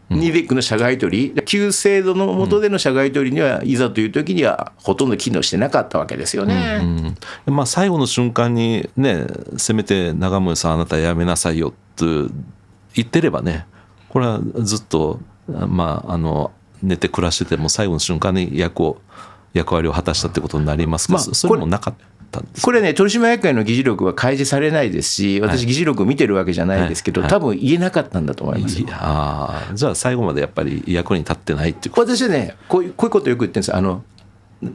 ニデックの社外取り、旧制度の下での社外取りにはいざという時にはほとんど機能してなかったわけですよね。まあ、最後の瞬間にね、せめて長森さんあなたやめなさいよって言ってればね、これはずっと、まあ、寝て暮らしてても最後の瞬間に役割を果たしたってことになりますけど、それもなかったんです。これね、取締役会の議事録は開示されないですし、私議事録を見てるわけじゃないですけど、多分言えなかったんだと思いますよ。じゃあ最後までやっぱり役に立ってないっていうこと。私ね、こういうことよく言ってるんですよ。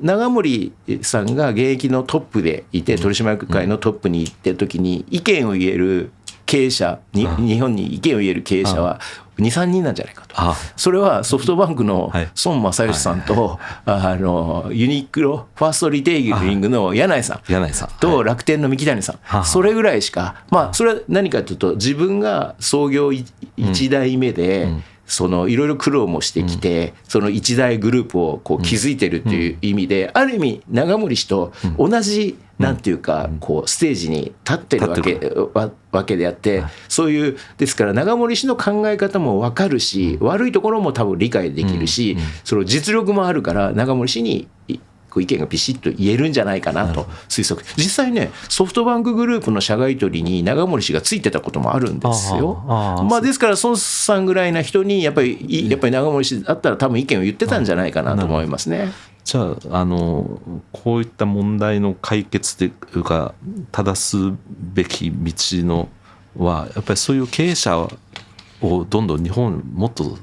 長森さんが現役のトップでいて、取締役会のトップに行ってる時に意見を言える経営者日本に意見を言える経営者は 2,3 人なんじゃないかと。それはソフトバンクの孫正義さんと、ユニクロファーストリテイリングの柳井さんと楽天の三木谷さん、それぐらいしか、まあそれは何かというと、自分が創業1代目でいろいろ苦労もしてきて、その一大グループをこう築いてるっていう意味で、ある意味長森氏と同じなんていうか、こうステージに立ってるわけであって、そういうですから長森氏の考え方も分かるし、悪いところも多分理解できるし、その実力もあるから長森氏に意見がビシッと言えるんじゃないかなと推測。実際ね、ソフトバンクグループの社外取りに長森氏がついてたこともあるんですよ。まあですから孫さんぐらいな人にやっぱり長森氏だったら多分意見を言ってたんじゃないかなと思いますね。じゃあ、こういった問題の解決というか正すべき道のはやっぱりそういう経営者をどんどん日本もっと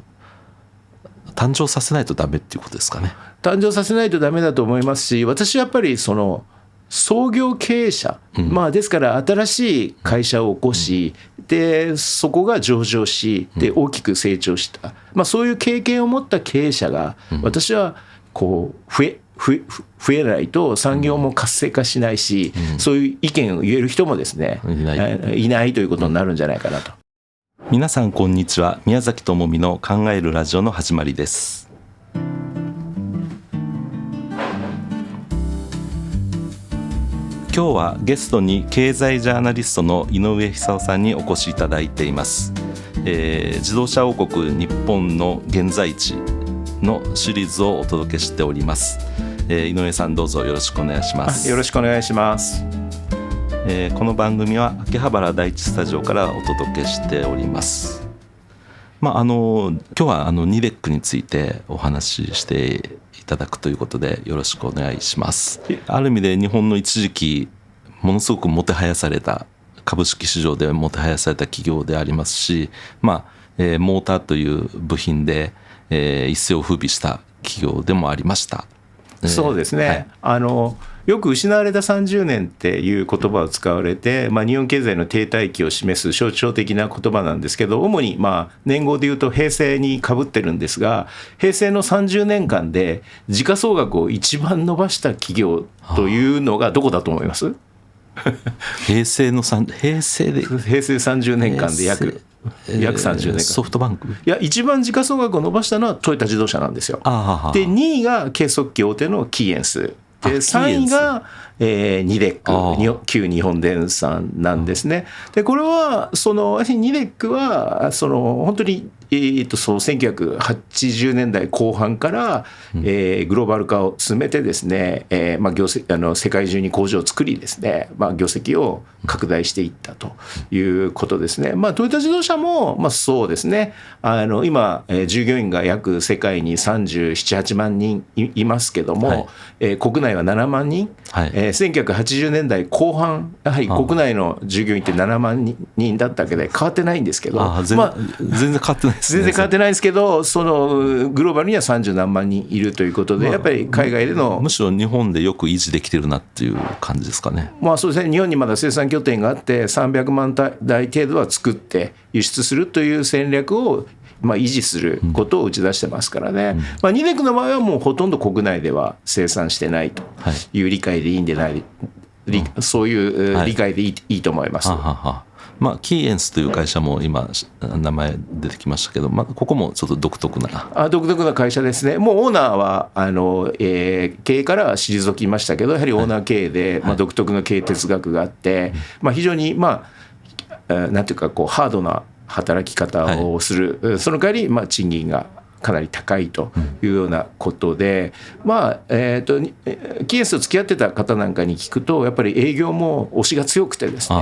誕生させないとダメっていうことですかね。誕生させないとダメだと思いますし、私はやっぱりその創業経営者、まあですから新しい会社を起こし、でそこが上場し、で大きく成長した、まあ、そういう経験を持った経営者が、私はこう増えないと産業も活性化しないし、そういう意見を言える人もですね、いないということになるんじゃないかなと。皆さんこんにちは。宮崎智美の考えるラジオの始まりです。今日はゲストに経済ジャーナリストの井上久夫さんにお越しいただいています。自動車王国日本の現在地のシリーズをお届けしております。井上さん、どうぞよろしくお願いします。よろしくお願いします。この番組は秋葉原第一スタジオからお届けしております。今日はニデックについてお話ししていただくということでよろしくお願いします。ある意味で日本の一時期ものすごくもてはやされた、株式市場でもてはやされた企業でありますし、モーターという部品で、一世を風靡した企業でもありました。そうですね、よく失われた30年っていう言葉を使われて、日本経済の停滞期を示す象徴的な言葉なんですけど、主に年号でいうと平成にかぶってるんですが、平成の30年間で時価総額を一番伸ばした企業というのがどこだと思います？平成30年間で約30年間、ソフトバンク。いや、一番時価総額を伸ばしたのはトヨタ自動車なんですよ。で2位が計測器大手のキーエンスで、3位がニデック、旧日本電産なんですね。でこれはニデックは本当に1980年代後半から、グローバル化を進めてですね、世界中に工場を作りですね、業績を拡大していったということですね。トヨタ自動車も、そうですね、今、従業員が約世界に37、8万人 いますけども、国内は7万人、1980年代後半、やはり国内の従業員って7万人だったわけで変わってないんですけど、全然変わってないですね。全然変わってないんですけど、グローバルには30何万人いるということで、やっぱり海外での、むしろ日本でよく維持できてるなっていう感じですかね。そうですね、日本にまだ生産拠点があって300万台程度は作って輸出するという戦略を維持することを打ち出してますからね。ニデックの場合はもうほとんど国内では生産してないという理解でいいんでない、そういう理解でいいと思います。キーエンスという会社も今名前出てきましたけど、ここもちょっと独特な会社ですね。もうオーナーは経営からは退きましたけど、やはりオーナー経営で、独特の経営哲学があって、非常になんていうかハードな働き方をする、その代わり賃金がかなり高いというようなことで、キエスと付き合ってた方なんかに聞くと、やっぱり営業も押しが強くてです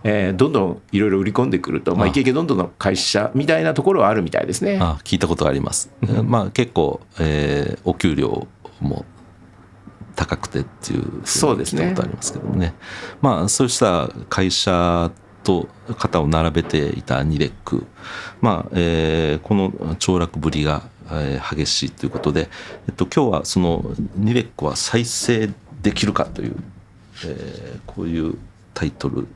ね、どんどんいろいろ売り込んでくると、イケイケどんどんの会社みたいなところはあるみたいですね。聞いたことがあります。結構、お給料も高くてっていうそうですね。聞いたことありますけどもね。そうした会社と肩を並べていたニレック、この凋落ぶりが激しいということで、今日はそのニレックは再生できるかという、こういうタイトル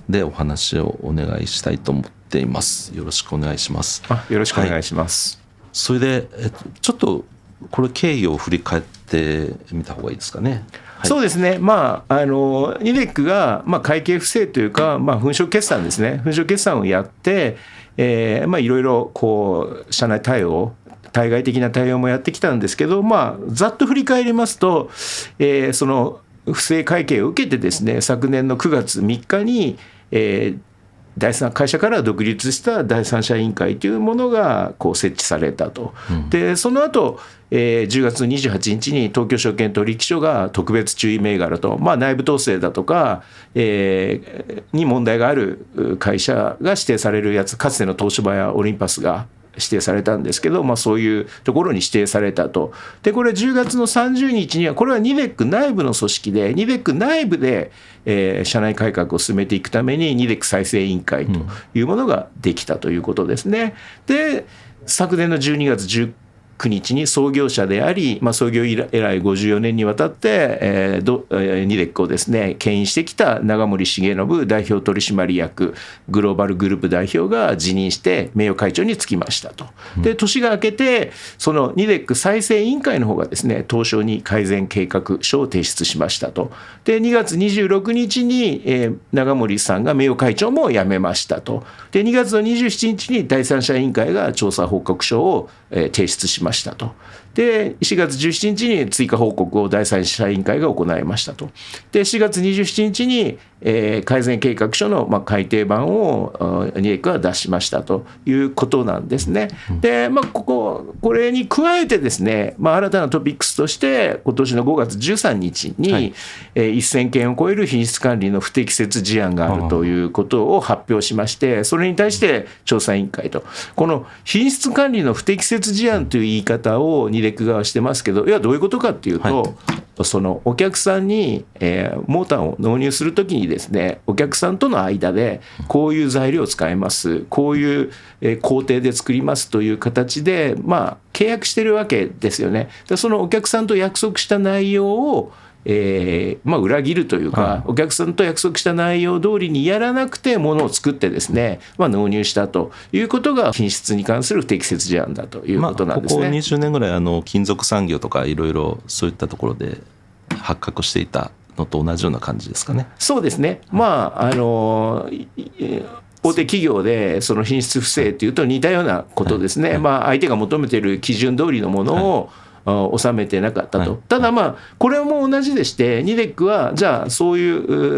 でお話をお願いしたいと思っています。よろしくお願いします。よろしくお願いします。それで、ちょっとこれ経緯を振り返ってみた方がいいですかね。そうですね、ニレックが会計不正というか、粉飾決算ですね、粉飾決算をやって、いろいろ社内対応、対外的な対応もやってきたんですけど、ざっと振り返りますと、その不正会計を受けてですね、昨年の9月3日に、会社から独立した第三者委員会というものが設置されたと。でその後10月28日に東京証券取引所が特別注意銘柄と、内部統制だとか、に問題がある会社が指定されるやつ、かつての東芝やオリンパスが指定されたんですけど、そういうところに指定されたと。でこれ10月の30日にはこれはニレック内部の組織で、ニレック内部で、社内改革を進めていくためにニレック再生委員会というものができたということですね。で昨年の12月19日に創業者であり、創業以来54年にわたって、ニレックをですね牽引してきた長森重信代表取締役グローバルグループ代表が辞任して名誉会長に就きましたと。で年が明けてそのニレック再生委員会の方がですね東証に改善計画書を提出しましたと。で2月26日に、長森さんが名誉会長も辞めましたと。で2月の27日に第三者委員会が調査報告書を提出しましたと。で4月17日に追加報告を第三者委員会が行いましたと。で4月27日に、改善計画書の改訂版をニレックが出しましたということなんですね。で、これに加えてですね、新たなトピックスとして今年の5月13日に、1000件を超える品質管理の不適切事案があるということを発表しまして、それに対して調査委員会と、この品質管理の不適切事案という言い方をニレック側はしてますけど、いやどういうことかっていうと、そのお客さんに、モーターを納入するときにですね、お客さんとの間でこういう材料を使います、こういう工程で作りますという形で、契約してるわけですよね。でそのお客さんと約束した内容を裏切るというか、お客さんと約束した内容通りにやらなくてものを作ってですね、納入したということが品質に関する不適切事案だということなんですね。ここ20年ぐらい金属産業とかいろいろそういったところで発覚していたのと同じような感じですかね。そうですね。大手企業でその品質不正というと似たようなことですね。相手が求めている基準通りのものを収めてなかったと。ただこれも同じでして、ニレックはじゃあそうい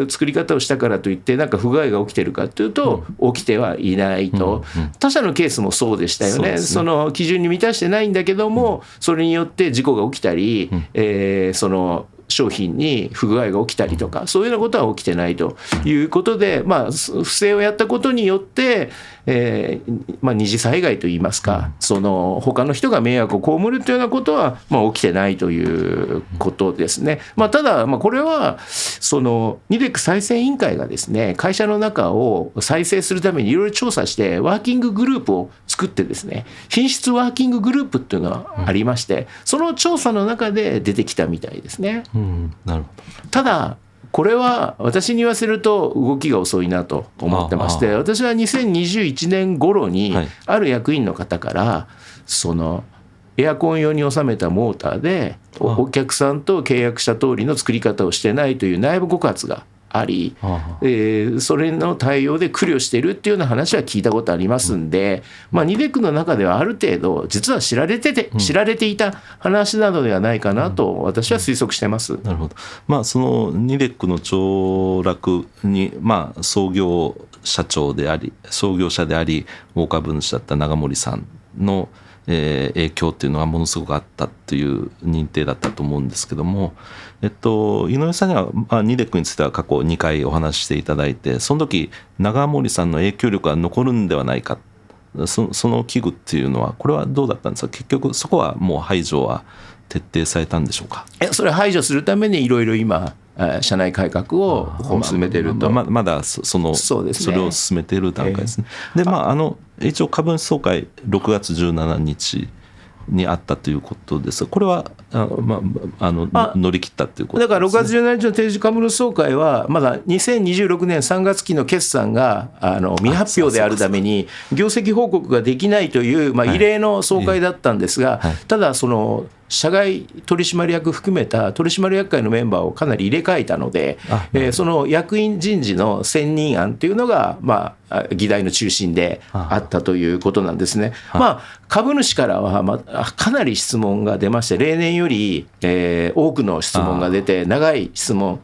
う作り方をしたからといってなんか不具合が起きてるかというと、起きてはいないと。他社のケースもそうでしたよね。その基準に満たしてないんだけども、それによって事故が起きたり、その商品に不具合が起きたりとか、そういうようなことは起きてないということで、不正をやったことによって、二次災害といいますか、その他の人が迷惑を被るというようなことは、起きてないということですね。ただ、これはそのニレック再生委員会がですね、会社の中を再生するためにいろいろ調査してワーキンググループを作ってですね、品質ワーキンググループっていうのがありまして、その調査の中で出てきたみたいですね。なるほど。ただこれは私に言わせると動きが遅いなと思ってまして、私は2021年頃にある役員の方からそのエアコン用に収めたモーターでお客さんと契約した通りの作り方をしてないという内部告発があり、それの対応で苦慮しているっていうような話は聞いたことありますんで、ニデックの中ではある程度実は知られていた話なのではないかなと私は推測してます。なるほど。そのニデックの凋落に、創業者であり大株主だった永守さんの影響っていうのはものすごくあったという認定だったと思うんですけども、井上さんには、ニデックについては過去2回お話ししていただいて、その時永守さんの影響力が残るんではないか、その危惧っていうのはこれはどうだったんですか。結局そこはもう排除は徹底されたんでしょうか。それを排除するためにいろいろ今社内改革を進めていると。まだそれを進めている段階ですね。で一応株主総会6月17日にあったということですが、これは乗り切ったということですね。だから6月17日の定時株主総会はまだ2026年3月期の決算が未発表であるために業績報告ができないという異例の総会だったんですが、ただその社外取締役含めた取締役会のメンバーをかなり入れ替えたので、その役員人事の選任案というのが議題の中心であったということなんですね。株主からはかなり質問が出まして、例年より多くの質問が出て、長い質問、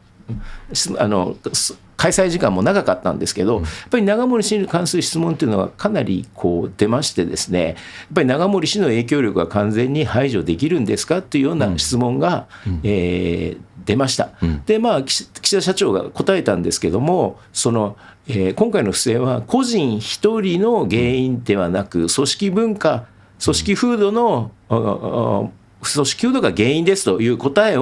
開催時間も長かったんですけど、やっぱり永守氏に関する質問というのはかなり出ましてですね、やっぱり永守氏の影響力が完全に排除できるんですかというような質問が出ました。で岸田社長が答えたんですけども、今回の不正は個人一人の原因ではなく、組織文化、組織風土の組織風土が原因ですという答え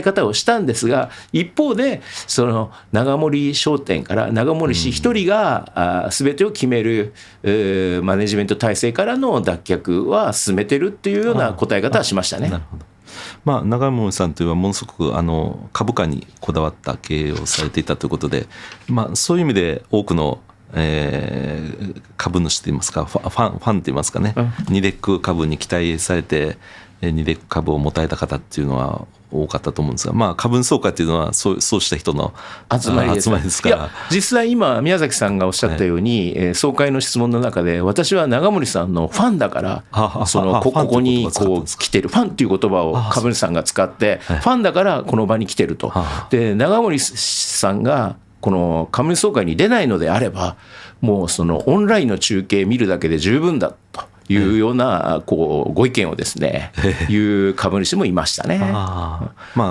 方をしたんですが、一方でその永守商店から永守氏一人が全てを決めるマネジメント体制からの脱却は進めてるっていうような答え方はしましたね。なるほど。永守さんというのはものすごく株価にこだわった経営をされていたということで、そういう意味で多くの株主といいますかファンといいますかね、ニデック株に期待されてニデック株を持たれた方っていうのは多かったと思うんですが、株主総会っていうのはそうした人の集まりですから。いや実際今宮崎さんがおっしゃったように、総会の質問の中で私は永守さんのファンだからここに来てる、ファンっていう言葉を株主さんが使って、ファンだからこの場に来てると。で永守さんがこの株主総会に出ないのであれば、もうそのオンラインの中継見るだけで十分だというようなご意見をですねいう株主もいましたね。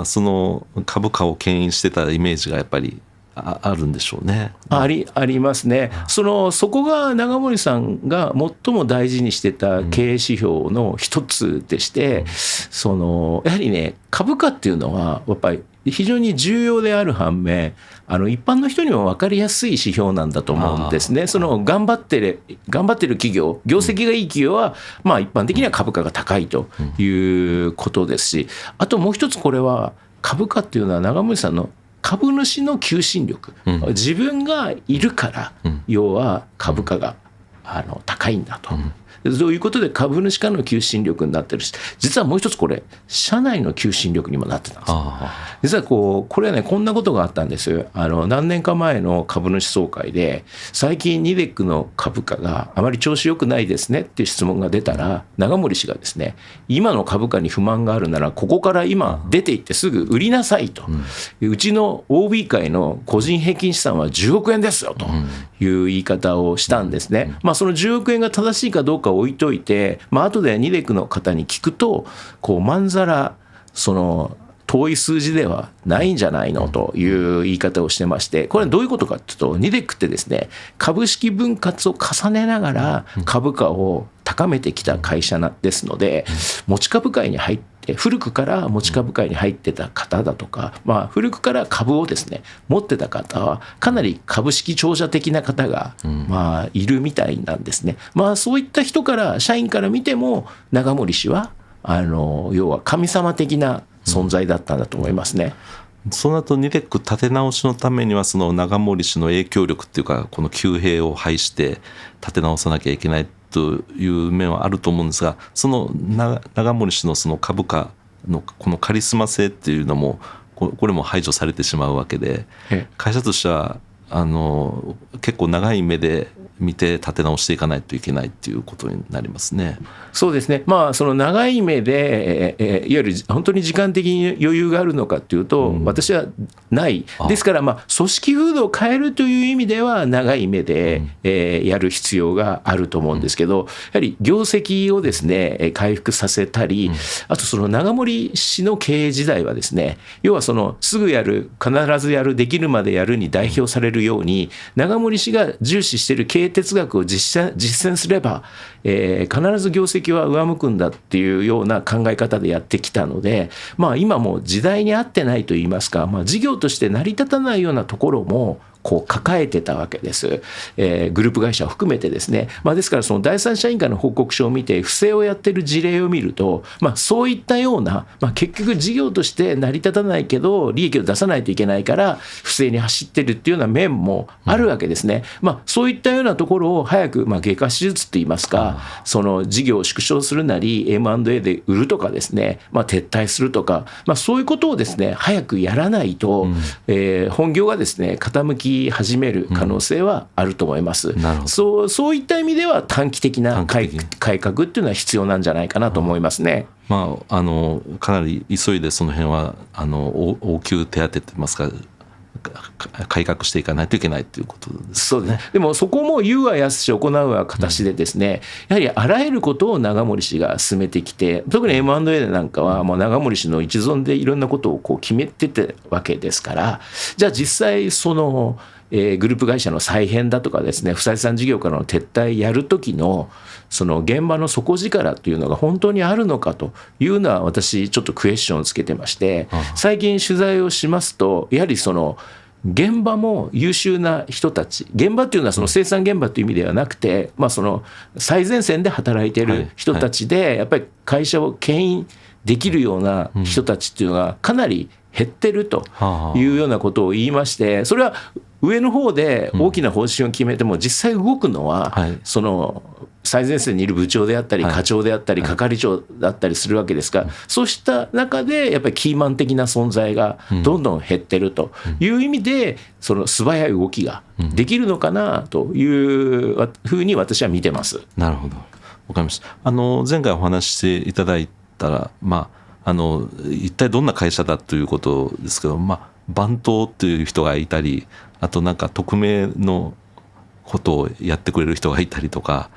その株価を牽引してたイメージがやっぱりあるんでしょうね。ありますね。そこが永守さんが最も大事にしてた経営指標の一つでして、やはりね、株価っていうのはやっぱり非常に重要である反面、一般の人にも分かりやすい指標なんだと思うんですね。頑張ってる企業、業績がいい企業は一般的には株価が高いということですし、あともう一つ、これは株価っていうのは永守さんの株主の求心力、自分がいるから、要は株価が高いんだと。そういうことで株主からの求心力になってるし、実はもう一つこれ社内の求心力にもなってたんです。実はこれはね、こんなことがあったんですよ。何年か前の株主総会で、最近ニデックの株価があまり調子良くないですねっていう質問が出たら、永守氏がですね、今の株価に不満があるならここから今出ていってすぐ売りなさいと、うちの OB 会の個人平均資産は10億円ですよという言い方をしたんですね。その10億円が正しいかどうか置いといて、後でニデックの方に聞くと、まんざら遠い数字ではないんじゃないのという言い方をしてまして、これはどういうことかというと、ニデックってですね、株式分割を重ねながら株価を高めてきた会社ですので、持ち株会に入って古くから持ち株会に入ってた方だとか、古くから株をですね持ってた方はかなり株式長者的な方がいるみたいなんですね。そういった人から、社員から見ても永守氏は要は神様的な存在だったんだと思いますね。その後ニデック立て直しのためには、その永守氏の影響力っていうか、この旧兵を排して立て直さなきゃいけないという面はあると思うんですが、その永守氏のその株価のこのカリスマ性っていうのもこれも排除されてしまうわけで、会社としては結構長い目で見て立て直していかないといけないっていうことになりますね。そうですね、その長い目で、いわゆる本当に時間的に余裕があるのかというと、私はない。ですから、組織風土を変えるという意味では長い目で、やる必要があると思うんですけど、やはり業績をですね回復させたり、あとその長森氏の経営時代はですね、要はそのすぐやる、必ずやる、できるまでやるに代表されるように、長森氏が重視している経営哲学を実践すれば、必ず業績は上向くんだっていうような考え方でやってきたので、今も時代に合ってないといいますか、事業として成り立たないようなところもこう抱えてたわけです、グループ会社を含めてですね。ですからその第三者委員会の報告書を見て不正をやってる事例を見ると、そういったような、結局事業として成り立たないけど利益を出さないといけないから不正に走ってるっていうような面もあるわけですね。そういったようなところを早く外科手術といいますか、その事業を縮小するなり M&A で売るとかですね、撤退するとか、そういうことをですね早くやらないと、本業がですね傾き始める可能性はあると思います。そういった意味では短期的な改革っていうのは必要なんじゃないかなと思いますね。かなり急いでその辺は応急手当てといいますか、改革していかないといけないということですね。そうですね。でもそこも言うは易し行うは形でですね、やはりあらゆることを長森氏が進めてきて、特に M&A でなんかはもう長森氏の一存でいろんなことをこう決めてたわけですから、じゃあ実際そのグループ会社の再編だとかですね、不採算事業からの撤退やるときのその現場の底力というのが本当にあるのかというのは、私ちょっとクエスチョンをつけてまして、最近取材をしますと、やはりその現場も優秀な人たち、現場っていうのはその生産現場という意味ではなくて、その最前線で働いている人たちで、やっぱり会社を牽引できるような人たちっていうのがかなり減ってるというようなことを言いまして、それは上の方で大きな方針を決めても実際動くのはその最前線にいる部長であったり課長であったり係長だったりするわけですが、そうした中でやっぱりキーマン的な存在がどんどん減ってるという意味で、その素早い動きができるのかなというふうに私は見てます。なるほど、わかりました。前回お話ししていただいたら、一体どんな会社だということですけど、番頭という人がいたり、あとなんか匿名のことをやってくれる人がいたりとか、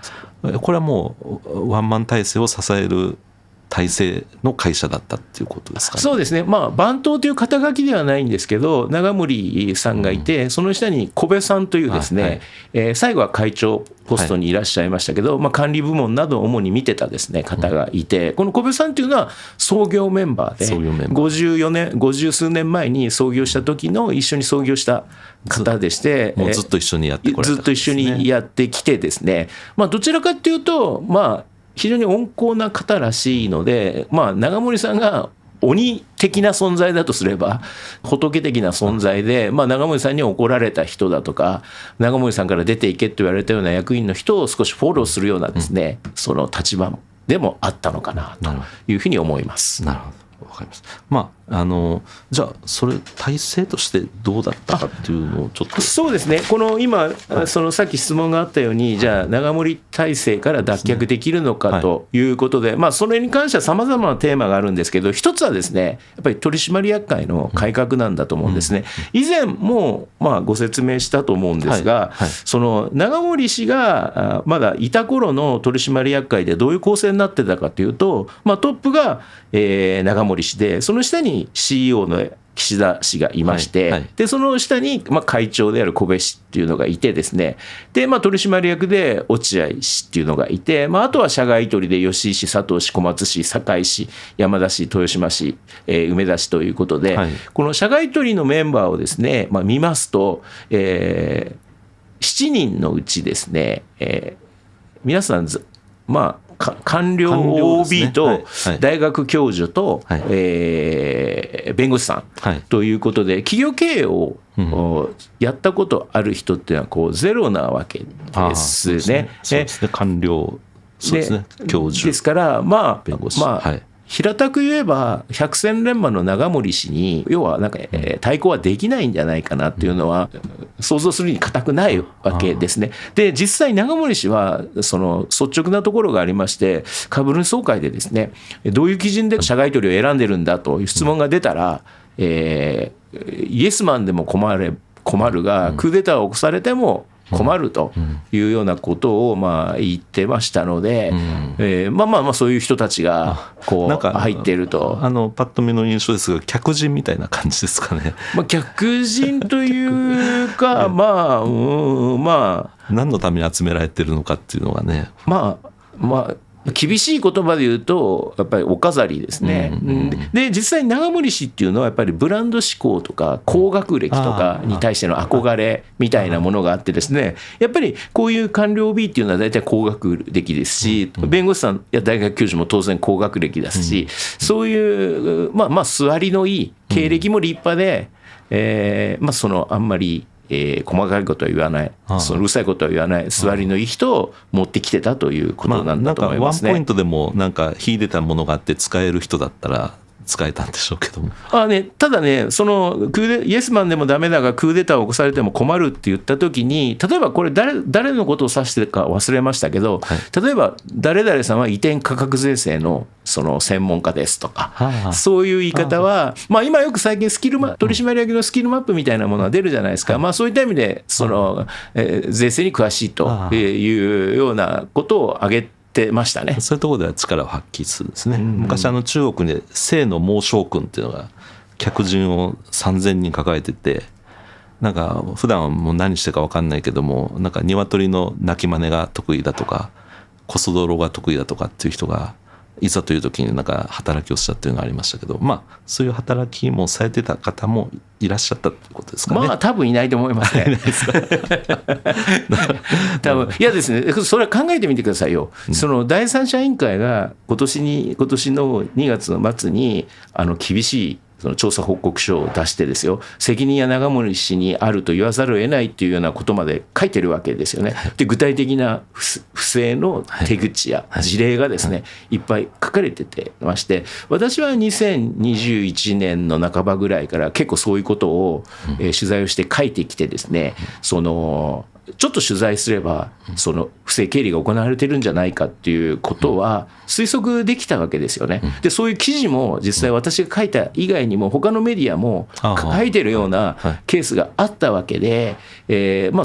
これはもうワンマン体制を支える体制の会社だったっていうことですかね。そうですね、番頭という肩書きではないんですけど、長森さんがいて、その下に小部さんというですね、最後は会長ポストにいらっしゃいましたけど、管理部門などを主に見てたですね方がいて、この小部さんというのは創業メンバーで、50数年前に創業した時の一緒に創業した方でして、もうずっと一緒にやってこられた、ずっと一緒にやってきてですね、どちらかというと非常に温厚な方らしいので、長森さんが鬼的な存在だとすれば仏的な存在で、長森さんに怒られた人だとか、長森さんから出ていけと言われたような役員の人を少しフォローするようなですね、その立場でもあったのかなというふうに思います。なるほど、わかりました。じゃあそれ体制としてどうだったかっていうのをちょっと。そうですね、この今そのさっき質問があったように、じゃあ長森体制から脱却できるのかということで、それに関してはさまざまなテーマがあるんですけど、一つはですね、やっぱり取締役会の改革なんだと思うんですね。以前もご説明したと思うんですが、その長森氏がまだいた頃の取締役会でどういう構成になってたかというと、トップが長森氏で、その下に CEO の岸田氏がいまして、でその下に会長である小部氏っていうのがいてですね、で取締役で落合氏っていうのがいて、あとは社外取りで吉井氏、佐藤氏、小松氏、堺氏、山田氏、豊島氏、梅田氏ということで、この社外取りのメンバーをですね、見ますと、7人のうちですね、皆さん官僚 OB と大学教授と弁護士さんということで、企業経営をやったことある人っていうのはゼロなわけですね。官僚、そうですね、教授ですから、弁護士、平たく言えば百戦錬磨の長森氏に要はなんか対抗はできないんじゃないかなっていうのは想像するに固くないわけですね。で実際長森氏はその率直なところがありまして、株主総会でですね、どういう基準で社外取りを選んでるんだという質問が出たら、イエスマンでも困るがクーデターを起こされても困るというようなことをまあ言ってましたので、まあそういう人たちがこう入っていると。パッと見の印象ですが、客人みたいな感じですかね。客人というかまあ何のために集められてるのかっていうのがね、まあ厳しい言葉で言うとやっぱりお飾りですね。で実際長森氏っていうのはやっぱりブランド志向とか高学歴とかに対しての憧れみたいなものがあってですね、やっぱりこういう官僚 B っていうのは大体高学歴ですし、弁護士さんや大学教授も当然高学歴ですし、そういうまあ座りのいい経歴も立派で、そのあんまり細かいことは言わない、そのうるさいことは言わない座りのいい人を持ってきてたということなんだと思いますね。ワンポイントでもなんか秀でたものがあって使える人だったら使えたんでしょうけども、ただね、そのイエスマンでもダメだがクーデターを起こされても困るって言った時に、例えばこれ誰のことを指してるか忘れましたけど、例えば誰々さんは移転価格税制のその専門家ですとか、そういう言い方は今よく最近取締役のスキルマップみたいなものが出るじゃないですか。そういった意味でその税制に詳しいというようなことを挙げてましたね。そういうところでは力を発揮するんですね。昔中国で清の孟将軍っていうのが客人を3000人抱えてて、なんか普段はもう何してるか分かんないけども、なんか鶏の鳴き真似が得意だとかコソ泥が得意だとかっていう人がいざという時になんか働きをしたっていうのがありましたけど、そういう働きもされてた方もいらっしゃったっていうことですかね。多分いないと思いますね。多分いやですね、それは考えてみてくださいよ。その第三者委員会が今年の2月の末に厳しいその調査報告書を出してですよ、責任や長森氏にあると言わざるを得ないっていうようなことまで書いてるわけですよね。で具体的な不正の手口や事例がですね、いっぱい書かれててまして、私は2021年の半ばぐらいから結構そういうことを取材をして書いてきてですね、ちょっと取材すればその不正経理が行われてるんじゃないかっていうことは推測できたわけですよね。でそういう記事も実際私が書いた以外にも他のメディアも書いてるようなケースがあったわけで、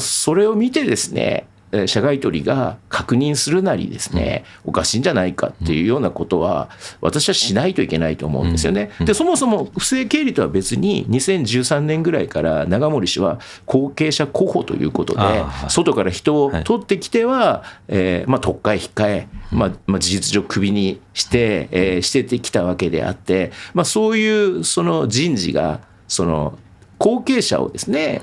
それを見てですね、社外取りが確認するなりですね、おかしいんじゃないかっていうようなことは私はしないといけないと思うんですよね。でそもそも不正経理とは別に2013年ぐらいから長森氏は後継者候補ということで外から人を取ってきては特会引っかえ、事実上クビにしててきたわけであって、そういうその人事がその後継者をですね、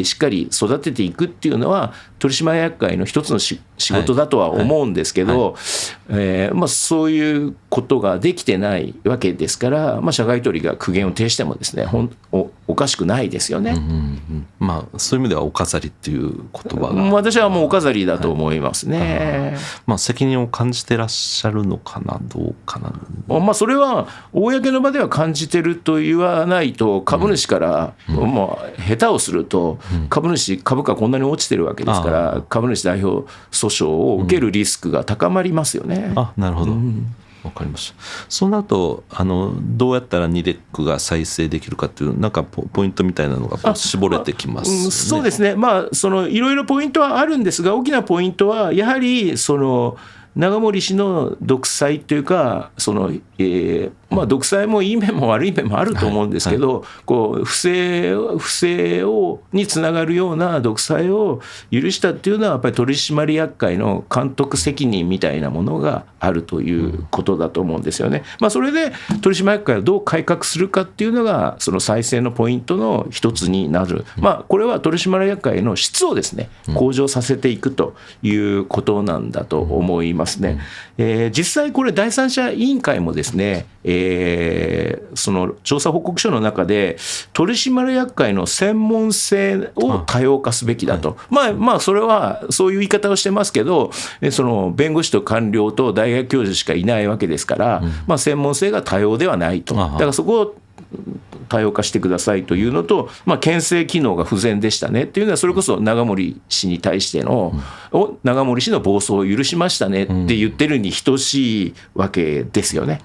しっかり育てていくっていうのは取締役会の一つの仕事だとは思うんですけど、そういうことができてないわけですから、社外取りが苦言を呈してもですねおかしくないですよね。そういう意味ではお飾りっていう言葉が私はもうお飾りだと思いますね。責任を感じてらっしゃるのかな、どうかな。それは公の場では感じてると言わないと、株主から下手をすると株価こんなに落ちてるわけですから、株主代表訴訟を受けるリスクが高まりますよね。なるほど、わかりました。その後どうやったらニデックが再生できるかっていうなんかポイントみたいなのが絞れてきますね。そうですね。いろいろポイントはあるんですが、大きなポイントはやはり長森氏の独裁というか独裁もいい面も悪い面もあると思うんですけど、不正につながるような独裁を許したっていうのはやっぱり取締役会の監督責任みたいなものがあるということだと思うんですよね。それで取締役会をどう改革するかっていうのがその再生のポイントの一つになる。これは取締役会の質をですね向上させていくということなんだと思います。ますね。実際これ第三者委員会もですね、その調査報告書の中で取締役会の専門性を多様化すべきだと、まあそれはそういう言い方をしてますけど、その弁護士と官僚と大学教授しかいないわけですから、まあ、専門性が多様ではないと。だからそこを多様化してくださいというのと、まあ、牽制機能が不全でしたねっていうのは、それこそ長森氏に対しての、長森氏の暴走を許しましたねって言ってるに等しいわけですよね。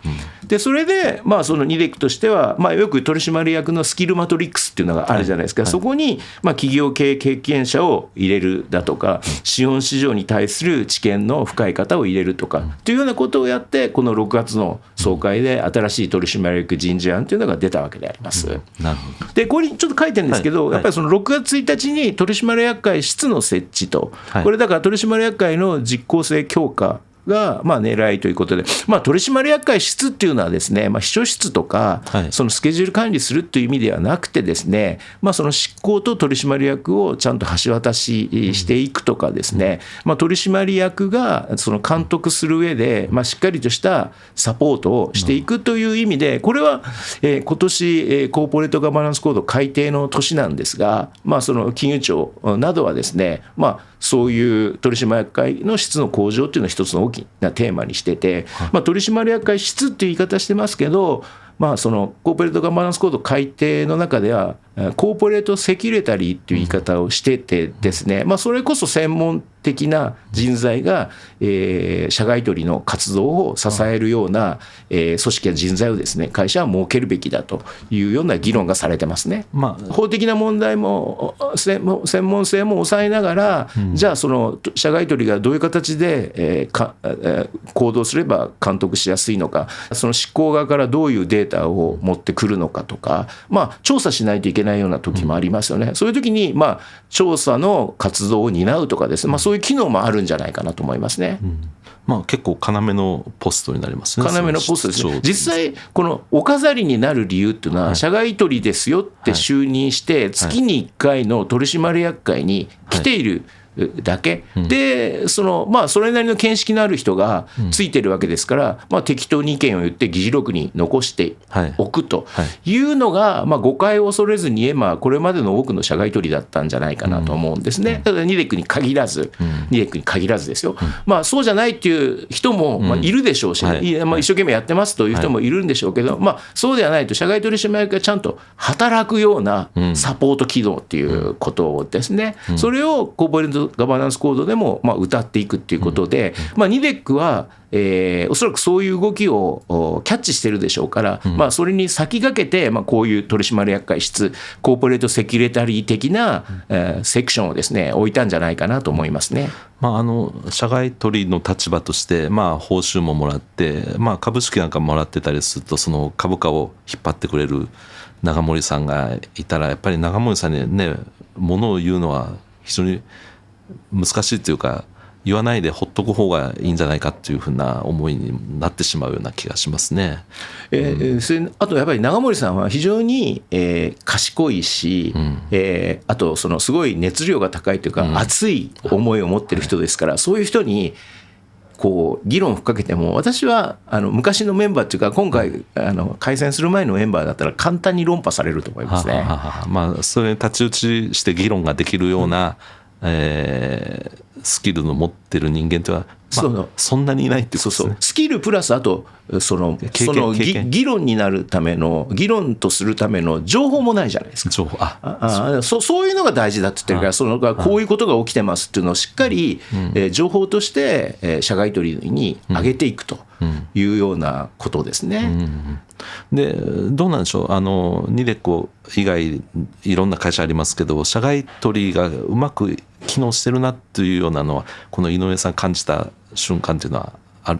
でそれで、まあ、そのニデックとしては、まあ、よく取締役のスキルマトリックスっていうのがあるじゃないですか、そこに、まあ、企業経営経験者を入れるだとか、資本市場に対する知見の深い方を入れるとかというようなことをやって、この6月の総会で新しい取締役人事案というのが出たわけであります。なるほど。でここにちょっと書いてるんですけど、やっぱりその6月1日に取締役会室の設置と、これだから取締役会の実効性強化がまあ狙いということで、まあ、取締役会室っていうのはですね、まあ、秘書室とかそのスケジュール管理するという意味ではなくてですね、まあ、その執行と取締役をちゃんと橋渡ししていくとかですね、まあ、取締役がその監督する上で、まあ、しっかりとしたサポートをしていくという意味で、これは今年コーポレートガバナンスコード改定の年なんですが、まあ、その金融庁などはですね、まあそういう取締役会の質の向上というのを一つの大きなテーマにしてて、まあ、取締役会質っていう言い方してますけど、まあ、そのコーポレートガバナンスコード改定の中ではコーポレートセキュレタリーっていう言い方をしててですね、まあ、それこそ専門的な人材が社外取りの活動を支えるような組織や人材をですね、会社は設けるべきだというような議論がされてますね。まあ、法的な問題も専門性も抑えながら、じゃあその社外取りがどういう形で行動すれば監督しやすいのか、その執行側からどういうデータを持ってくるのかとか、まあ、調査しないといけないような時もありますよね。そういう時に、まあ、調査の活動を担うとかですね、まあ、そういう機能もあるんじゃないかなと思いますね。まあ、結構要のポストになりますね。要のポストですね。実際このお飾りになる理由っていうのは、社外取りですよって就任して月に1回の取締役会に来ているだけで、そのまあそれなりの見識のある人がついてるわけですから、まあ適当に意見を言って議事録に残しておくというのが、まあ誤解を恐れずに言えばこれまでの多くの社外取りだったんじゃないかなと思うんですね。ただニデックに限らずですよ。まあそうじゃないっていう人もまあいるでしょうし、まあ一生懸命やってますという人もいるんでしょうけど、まあそうではないと、社外取締役がちゃんと働くようなサポート機能っていうことをですね、それをコーポレートガバナンスコードでもまあ謳っていくっていうことで、まあ、ニデックはおそらくそういう動きをキャッチしてるでしょうから、まあ、それに先駆けて、まあ、こういう取締役会室、コーポレートセキュレタリー的なセクションをですね、置いたんじゃないかなと思いますね。まあ、社外取りの立場として、まあ、報酬ももらって、まあ、株式なんかもらってたりすると、その株価を引っ張ってくれる長森さんがいたら、やっぱり長森さんにね、ものを言うのは非常に難しいというか、言わないでほっとく方がいいんじゃないかっていうふうな思いになってしまうような気がしますね。あとやっぱり長森さんは非常に賢いし、あとそのすごい熱量が高いというか、熱い思いを持ってる人ですから、そういう人にこう議論をかけても、私は昔のメンバーっていうか、今回改選する前のメンバーだったら簡単に論破されると思いますね。まあ、それに太刀打ちして議論ができるような、スキルの持ってる人間というのは、まあ、そんなにいないってことですね。そうスキルプラスあとその議論になるための、議論とするための情報もないじゃないですか。情報、そういうのが大事だって言ってるから、そのこういうことが起きてますっていうのをしっかり情報として社外取りに上げていくというようなことですね。でどうなんでしょう、ニデック以外いろんな会社ありますけど、社外取りがうまく機能してるなっていうようなのは、この井上さん感じた瞬間っていうのは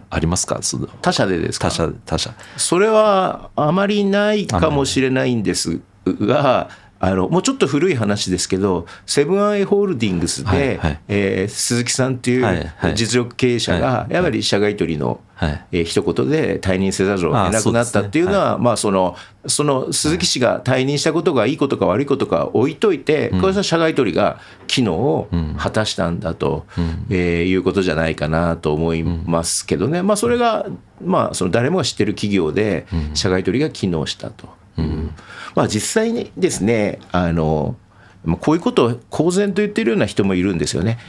ありますか？他社でですか？他社。それはあまりないかもしれないんですが、もうちょっと古い話ですけど、セブン&アイ・ホールディングスで、はいはい、鈴木さんっていう実力経営者がやはり社外取りの一言で退任せざるを得なくなったっていうのは、まあその鈴木氏が退任したことがいいことか悪いことか置いといて、これは社外取りが機能を果たしたんだということじゃないかなと思いますけどね。まあそれがまあその誰もが知ってる企業で社外取りが機能したと。まあ実際にですね、こういうことを公然と言ってるような人もいるんですよね。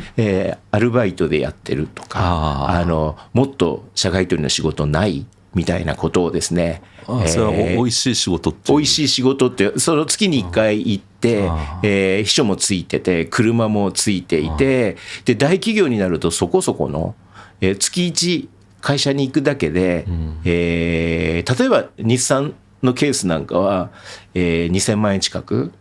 アルバイトでやってるとか、もっと社外取りの仕事ないみたいなことをですね。それは美味しい仕事っていう。美味しい仕事って、その月に1回行って、秘書もついてて、車もついていて、で大企業になるとそこそこの、月1会社に行くだけで、例えば日産のケースなんかは、2000万円近く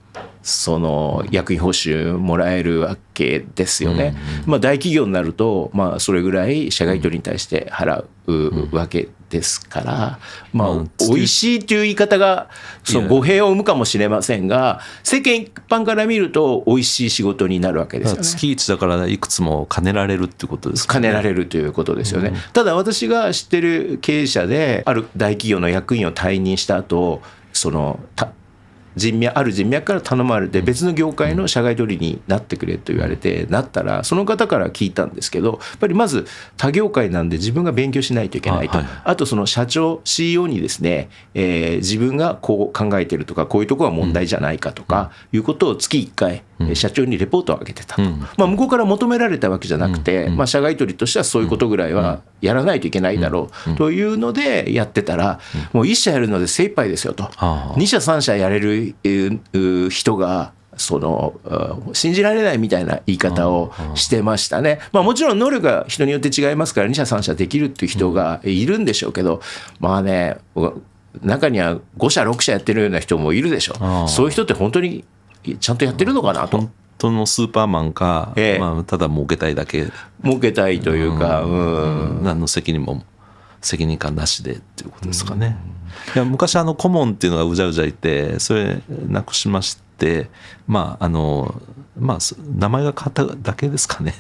その役員報酬もらえるわけですよね。まあ、大企業になると、まあ、それぐらい社外取りに対して払うわけですから、まあ、美味しいという言い方がその語弊を生むかもしれませんが、世間一般から見ると美味しい仕事になるわけですよね。月1だからいくつも兼ねられるっていうことですかね。兼ねられるということですよね。ただ私が知ってる経営者である大企業の役員を退任した後、そのある人脈から頼まれて別の業界の社外取りになってくれと言われてなったら、その方から聞いたんですけど、やっぱりまず他業界なんで自分が勉強しないといけないと。あとその社長 CEO にですね、自分がこう考えてるとか、こういうところは問題じゃないかとかいうことを月1回社長にレポートを上げてたと。まあ、向こうから求められたわけじゃなくて、まあ、社外取りとしてはそういうことぐらいはやらないといけないだろうというのでやってたら、もう1社やるので精一杯ですよと。2社3社やれる人が信じられないみたいな言い方をしてましたね。まあ、もちろん能力が人によって違いますから2社3社できるっていう人がいるんでしょうけど、まあね、中には5社6社やってるような人もいるでしょう。そういう人って本当にちゃんとやってるのかなと。本当のスーパーマンか、まあ、ただ儲けたいだけ、儲けたいというか、何の責任感なしでっていうことですかね。いや昔顧問っていうのがうじゃうじゃいて、それなくしまして、まあまあ、名前が変わっただけですかね。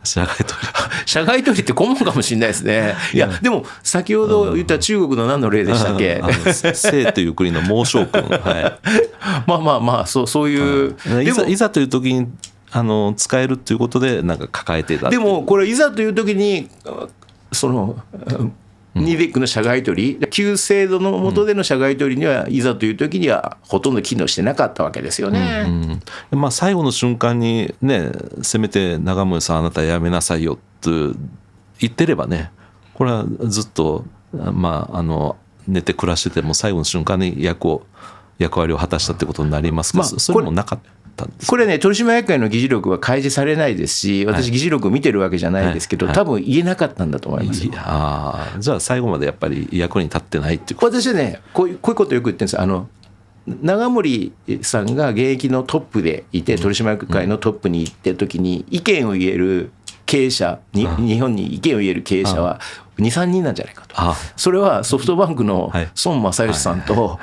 社外取り社外取りって顧問かもしれないですね。いやでも先ほど言った中国の何の例でしたっけ。清という国の孟章君、はい、まあまあまあそういう、いざという時に使えるということでなんか抱えてた。でもこれいざという時にニベックの社外取り、旧制度の下での社外取りにはいざという時にはほとんど機能してなかったわけですよね。まあ、最後の瞬間にね、せめて長森さんあなたやめなさいよって言ってればね、これはずっと、まあ、寝て暮らしてても最後の瞬間に役割を果たしたってことになりますけど、それもなかった。これね、取締役会の議事録は開示されないですし、私議事録見てるわけじゃないですけど、多分言えなかったんだと思います。じゃあ最後までやっぱり役に立ってないっていうこと。私はね、こういうことよく言ってるんですよ。長森さんが現役のトップでいて、取締役会のトップに行ってる時に意見を言える経営者に、日本に意見を言える経営者は2、3人なんじゃないかと。それはソフトバンクの孫正義さんと、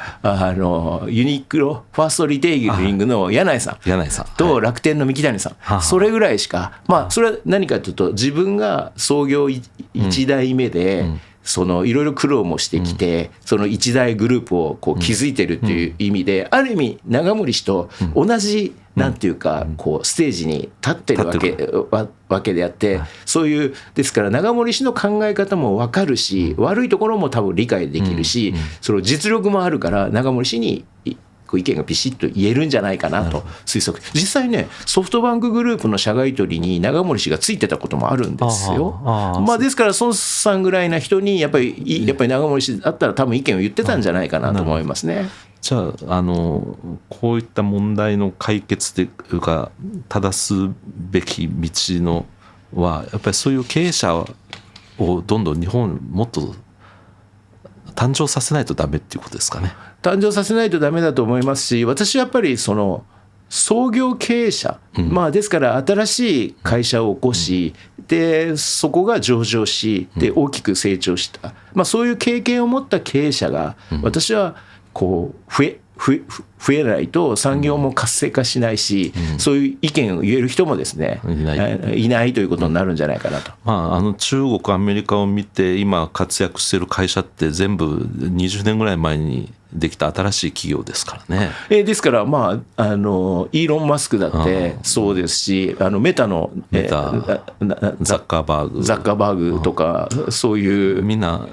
ユニクロファーストリテイリングの柳井さんと楽天の三木谷さん、それぐらいしか、まあそれは何かというと、自分が創業1代目でいろいろ苦労もしてきて、その一大グループをこう築いてるっていう意味で、ある意味長森氏と同じなんていうかこうステージに立ってるわけであって、そういうですから長森氏の考え方も分かるし、悪いところも多分理解できるし、その実力もあるから長森氏に意見がビシッと言えるんじゃないかなと推測。実際ね、ソフトバンクグループの社外取りに長森氏がついてたこともあるんですよ。まあ、ですから孫さんぐらいな人にやっぱり長森氏だったら多分意見を言ってたんじゃないかなと思いますね。じゃあこういった問題の解決というか正すべき道のはやっぱりそういう経営者をどんどん日本もっと誕生させないとダメっていうことですかね。誕生させないとダメだと思いますし、私はやっぱり創業経営者、まあですから新しい会社を起こし、でそこが上場し、で大きく成長した、まあ、そういう経験を持った経営者が私はこう増増えないと産業も活性化しないし、そういう意見を言える人もですね、いないということになるんじゃないかなと。中国アメリカを見て今活躍している会社って全部20年ぐらい前にできた新しい企業ですからね。ですから、イーロン・マスクだってそうですし、メタのザッカーバーグとか、そういうみんな、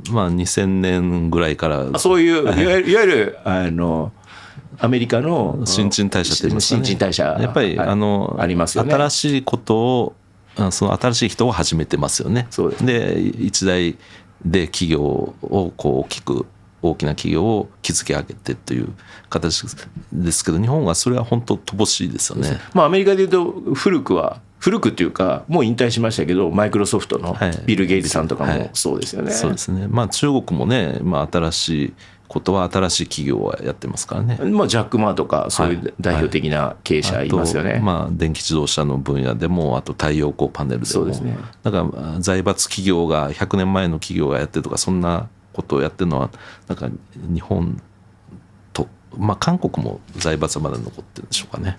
2000年ぐらいからそういういわゆるアメリカの新陳代謝って言いますかね。新陳代謝やっぱりありますよね。新しいことをその新しい人を始めてますよね。そうです。で一代で企業をこう大きな企業を築き上げてという形ですけど、日本はそれは本当乏しいですよね。アメリカでいうと古くっていうかもう引退しましたけど、マイクロソフトのビル・ゲイツさんとかもそうですよね。そうですね。中国もね、新しいことは新しい企業はやってますからね。ジャック・マーとかそういう代表的な経営者いますよね。電気自動車の分野でも、あと太陽光パネルでも、そうですね。だから財閥企業が100年前の企業がやってるとか、そんなことをやってるのはなんか日本と、韓国も財閥はまだ残ってるんでしょうかね。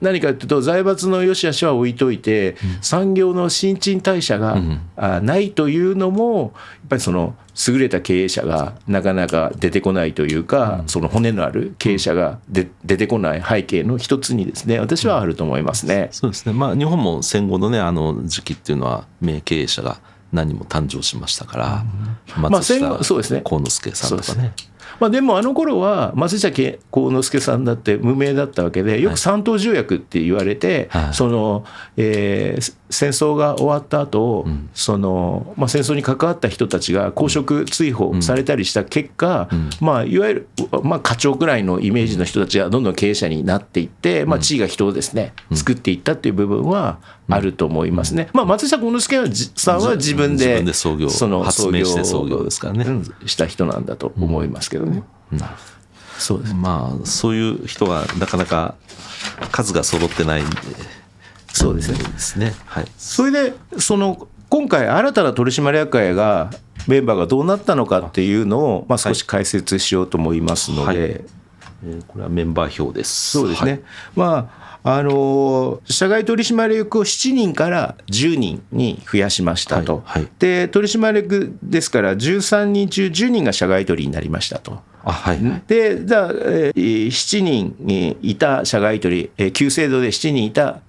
何かというと、財閥の良し悪しは置いといて、産業の新陳代謝がないというのも、やっぱりその優れた経営者がなかなか出てこないというか、その骨のある経営者が出てこない背景の一つにですね、私はあると思いますね。そうですね。日本も戦後のね、時期っていうのは名経営者が何人も誕生しましたから、松下幸之助さんとかね。でもあの頃は松下幸之助さんだって無名だったわけで、よく三島重役って言われて、その戦争が終わった後、その戦争に関わった人たちが公職追放されたりした結果、いわゆる課長くらいのイメージの人たちがどんどん経営者になっていって、地位が人をですね作っていったっていう部分はあると思いますね。松下幸之助さんは自分で創業発明して創業ですからね、した人なんだと思いますけどね。そうです。そういう人はなかなか数が揃ってないんで。そうですね。はい。それで今回新たな取締役会がメンバーがどうなったのかっていうのを少し解説しようと思いますので、これはメンバー表です。そうですね。社外取締役を7人から10人に増やしましたと。で取締役ですから13人中10人が社外取りになりましたと。で7人いた社外取り、旧制度で7人いた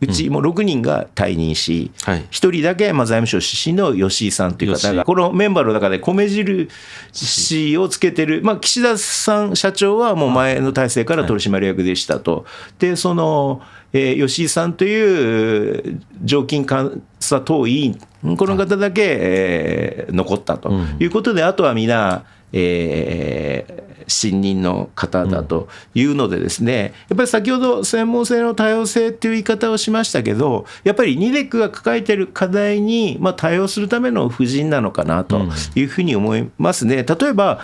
うちもう6人が退任し、1人だけ財務省出身の吉井さんという方が、このメンバーの中で米印をつけてる、岸田さん社長はもう前の体制から取締役でしたと。でその吉井さんという常勤監査党委員、この方だけ残ったということで、あとは皆新任の方だというのでですね、やっぱり先ほど専門性の多様性という言い方をしましたけど、やっぱりNIDECが抱えている課題に対応するための布陣なのかなというふうに思いますね。例えば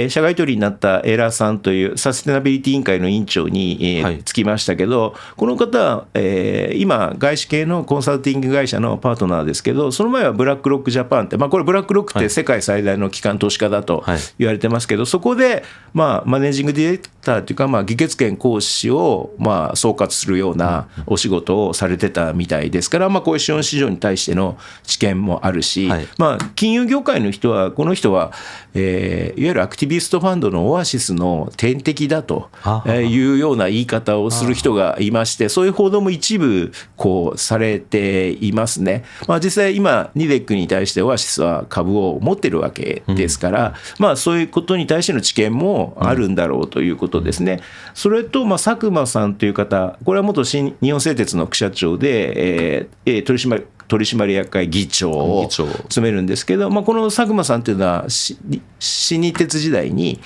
社外取りになったエラーさんというサステナビリティ委員会の委員長につきましたけど、この方は今外資系のコンサルティング会社のパートナーですけど、その前はブラックロックジャパンって、これブラックロックって世界最大の機関投資家だと言われてますけど、そこでマネージングディレクターというか、議決権行使を総括するようなお仕事をされてたみたいですから、こういう資本市場に対しての知見もあるし、金融業界の人は、この人はいわゆるアクティビストファンドのオアシスの天敵だというような言い方をする人がいまして、そういう報道も一部こうされていますね。実際今NIDECに対してオアシスは株を持ってるわけですから、そういうことに対しての知見もあるんだろうということですね。それと佐久間さんという方、これは元日本製鉄の副社長で、取締役会議長を務めるんですけど、この佐久間さんというのは新日鉄時代に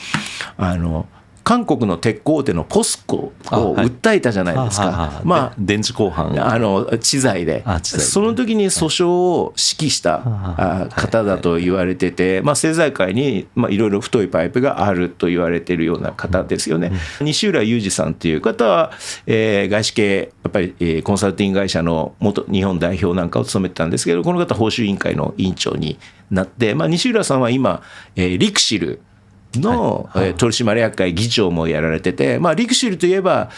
韓国の鉄鋼大手のポスコを訴えたじゃないですか。電磁鋼板知財で、その時に訴訟を指揮した方だと言われてて、政財界にいろいろ太いパイプがあると言われているような方ですよね。西浦雄二さんという方は外資系やっぱりコンサルティング会社の元日本代表なんかを務めてたんですけど、この方報酬委員会の委員長になって、西浦さんは今リクシルの、取締役会議長もやられてて、リクシルといえば、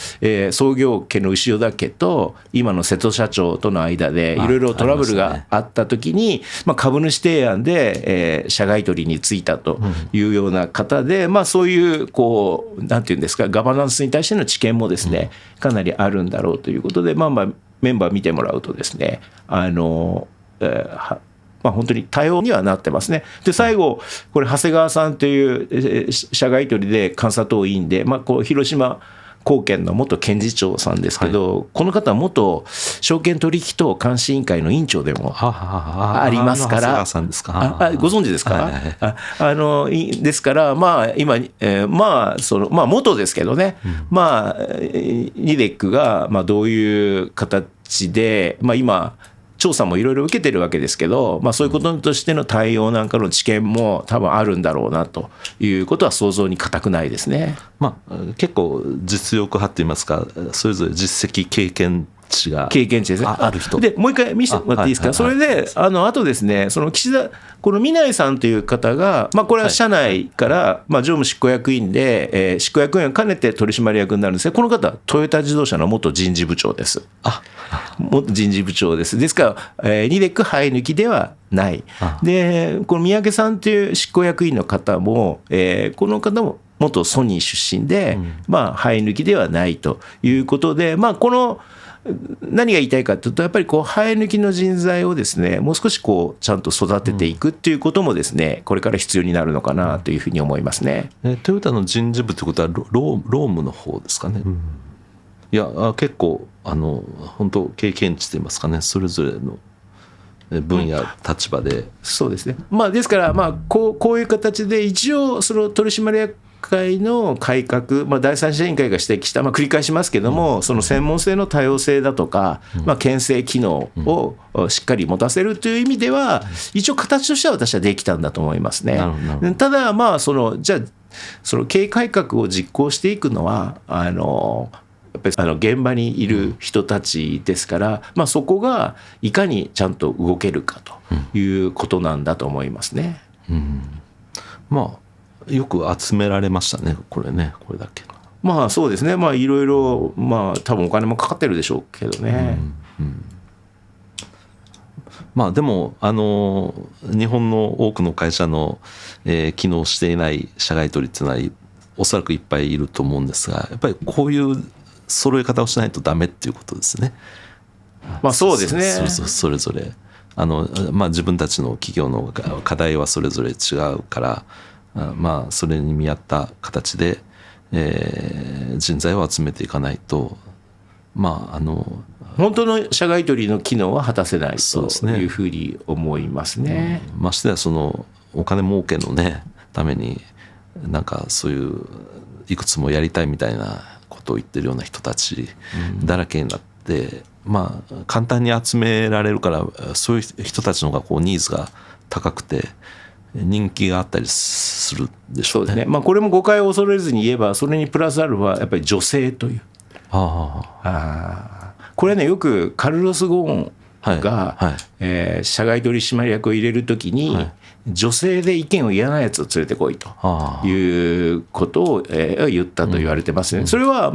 創業家の牛尾田家と今の瀬戸社長との間でいろいろトラブルがあった時に、株主提案で、社外取りに就いたというような方で、そういうこうなんていうんですか、ガバナンスに対しての知見もですね、かなりあるんだろうということで、メンバー見てもらうとですね、本当に多様にはなってますね。で最後これ長谷川さんという社外取りで監査党委員で、こう広島高検の元検事長さんですけど、この方は元証券取引等監視委員会の委員長でもありますから、ご存知ですか？ですから今元ですけどね、ニデックがどういう形で今調査もいろいろ受けてるわけですけど、そういうこととしての対応なんかの知見も多分あるんだろうなということは想像に難くないですね。結構実力派といいますか、それぞれ実績経験値ですね。ある人でもう一回見せてもらっていいですか。それであとですね、そのこの南井さんという方が、これは社内から常務執行役員で、執行役員を兼ねて取締役になるんですが、この方はトヨタ自動車の元人事部長です。元人事部長です。ですから、ニデック生え抜きではない。でこの三宅さんという執行役員の方も、この方も元ソニー出身で、生え抜きではないということで、この何が言いたいかというと、やっぱりこう生え抜きの人材をですね、もう少しこうちゃんと育てていくっていうこともですね、これから必要になるのかなというふうに思いますね。トヨタの人事部ということはロームの方ですかね。いや結構本当経験値といいますかね、それぞれの分野立場で、そうですね。ですからこういう形で一応その取締役会の改革、第三者委員会が指摘した、繰り返しますけども、その専門性の多様性だとか、牽制機能をしっかり持たせるという意味では、一応形としては私はできたんだと思いますね。ただじゃあその経営改革を実行していくのはやっぱり現場にいる人たちですから、そこがいかにちゃんと動けるかということなんだと思いますね。よく集められましたね、これだけ。そうですね、いろいろ多分お金もかかってるでしょうけどね。でも日本の多くの会社の、機能していない社外取りっていうのはおそらくいっぱいいると思うんですが、やっぱりこういう揃え方をしないとダメっていうことですね。そうですね。それぞれ自分たちの企業の課題はそれぞれ違うから、それに見合った形で、人材を集めていかないと、本当の社外取りの機能は果たせないというふうに思いますね。ましてやそのお金儲けのためになんかそういういくつもやりたいみたいなことを言ってるような人たちだらけになって、簡単に集められるから、そういう人たちの方がこうニーズが高くて人気があったりするでしょうね。そうですね。これも誤解を恐れずに言えば、それにプラスアルファやっぱり女性という。これね、よくカルロス・ゴーンが、社外取締役を入れるときに、女性で意見を言わないやつを連れてこいということを言ったと言われてますね。それは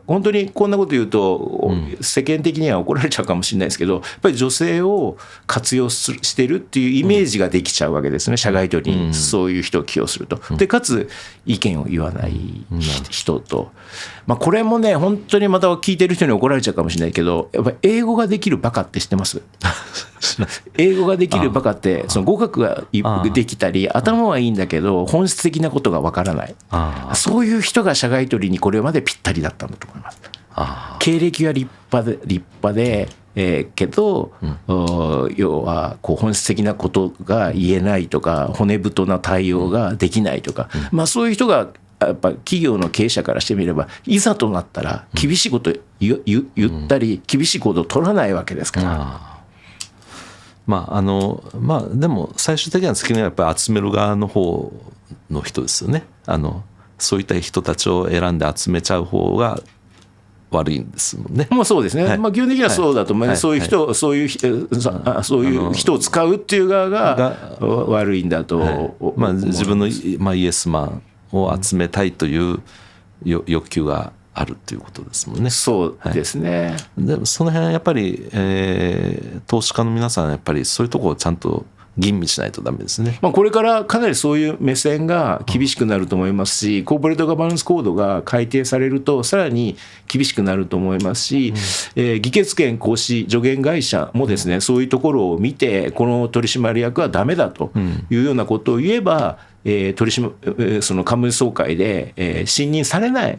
本当にこんなこと言うと世間的には怒られちゃうかもしれないですけど、やっぱり女性を活用してるっていうイメージができちゃうわけですね、社外取りにそういう人を起用すると。でかつ意見を言わない人と、これもね、本当にまた聞いてる人に怒られちゃうかもしれないけど、やっぱり英語ができるバカって知ってます？英語ができるバカって、その語学ができたり頭はいいんだけど本質的なことがわからない、そういう人が社外取りにこれまでぴったりだったんだと思います。経歴は立派でけど、要はこう本質的なことが言えないとか、骨太な対応ができないとか、そういう人がやっぱ企業の経営者からしてみれば、いざとなったら厳しいこと言ったり厳しい行動を取らないわけですから。でも最終的には責任はやっぱり集める側の方の人ですよね。そういった人たちを選んで集めちゃう方が悪いんですもんね。そうですね、基本的にはそうだと思います。そういう人を使うっていう側が悪いんだと思う。自分のイエスマンを集めたいという欲求があるということですもんね。そうですね、でもその辺やっぱり、投資家の皆さんやっぱりそういうところをちゃんと吟味しないとダメですね。これからかなりそういう目線が厳しくなると思いますし、コーポレートガバナンスコードが改定されるとさらに厳しくなると思いますし、議決権行使助言会社もですね、そういうところを見てこの取締役はダメだというようなことを言えば、その株主総会で、信任されない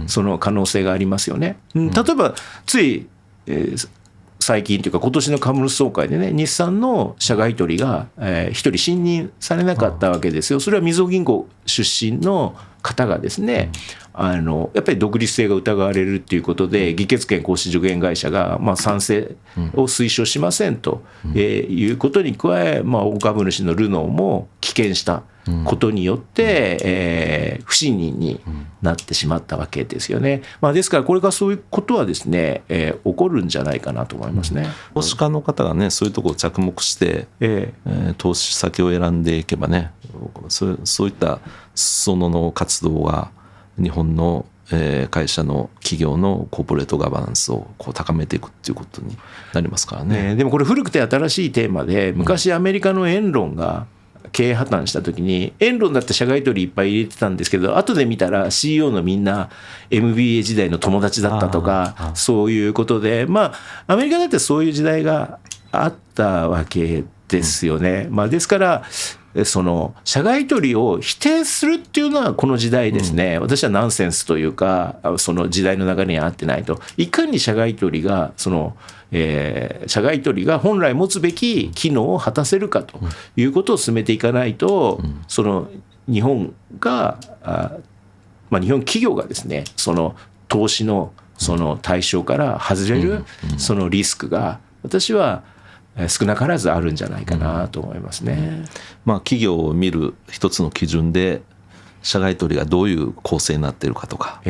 その可能性がありますよね。例えばつい、最近というか今年の株主総会でね、日産の社外取が一人信任されなかったわけですよ。それはみずほ銀行出身の方がですね、やっぱり独立性が疑われるということで議決権行使助言会社が賛成を推奨しませんということに加え、大株主のルノーも棄権したことによって、不信任になってしまったわけですよね。ですからこれからそういうことはですね、起こるんじゃないかなと思いますね。投資家の方がね、そういうところを着目して、投資先を選んでいけばね、そういった裾野の活動が日本の会社の企業のコーポレートガバナンスをこう高めていくっていうことになりますからね。でもこれ古くて新しいテーマで、昔アメリカのエンロンが経営破綻した時に、エンロンだって社外取りいっぱい入れてたんですけど、後で見たら CEO のみんな MBA 時代の友達だったとか、そういうことで、アメリカだってそういう時代があったわけですよね。ですからその社外取りを否定するっていうのはこの時代ですね、私はナンセンスというか、その時代の流れに合ってないと。いかに社外取りが社外取りが本来持つべき機能を果たせるかということを進めていかないと、その日本が日本企業がですね、その投資のその対象から外れるそのリスクが私は少なからずあるんじゃないかなと思いますね。企業を見る一つの基準で社外取りがどういう構成になっているかとか、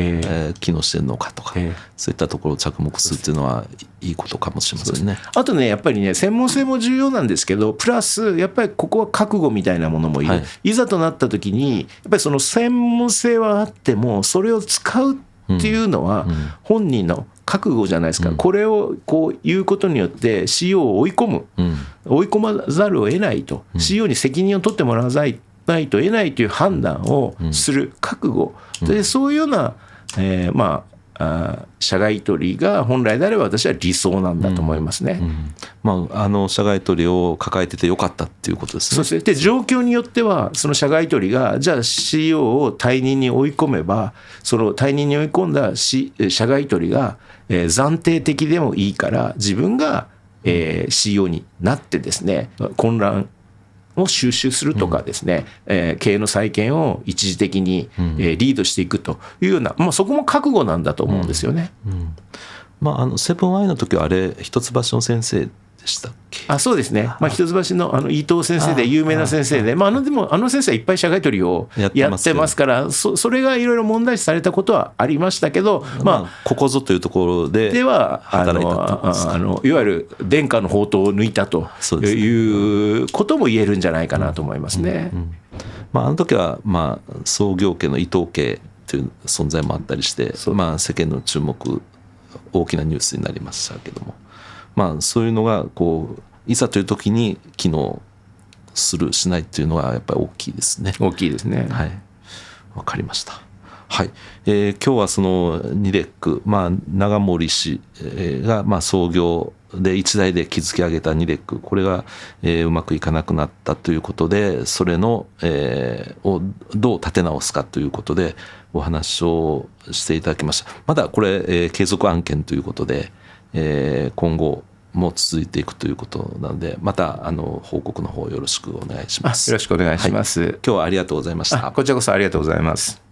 機能しているのかとか、そういったところを着目するっていうのはいいことかもしれませんね。あとね、やっぱりね、専門性も重要なんですけど、プラスやっぱりここは覚悟みたいなものもいる、いざとなった時にやっぱりその専門性はあってもそれを使うっていうのは本人の覚悟じゃないですか。これをこう言うことによって CEO を追い込まざるを得ないと、CEO に責任を取ってもらわないと得ないという判断をする覚悟で、そういうような、社外取りが本来であれば私は理想なんだと思いますね。社外取りを抱えててよかったっていうことですね。そうですね。で、状況によってはその社外取りがじゃあ CEO を退任に追い込めば、その退任に追い込んだ社外取りが暫定的でもいいから自分が CEO になってですね、混乱を収集するとかですね、経営の再建を一時的にリードしていくというような、そこも覚悟なんだと思うんですよね。セブンアイの時はあれ一橋の先生でしたっけ？そうですね。一橋の伊藤先生で有名な先生で、でも先生はいっぱい社外取りをやってますから、それがいろいろ問題視されたことはありましたけど、ここぞというところでは働いたといわゆる殿下の宝刀を抜いたということも言えるんじゃないかなと思いますね。あの時は創業家の伊藤家という存在もあったりして、世間の注目大きなニュースになりましたけども、そういうのがこういざという時に機能するしないっていうのはやっぱり大きいですね。大きいですね。はい、わかりました。はい、今日はそのニレック、長森氏が創業で一代で築き上げたニレック、これがうまくいかなくなったということで、それのをどう立て直すかということでお話をしていただきました。まだこれ継続案件ということで今後も続いていくということなので、また報告の方よろしくお願いします。よろしくお願いします。今日はありがとうございました。こちらこそありがとうございます。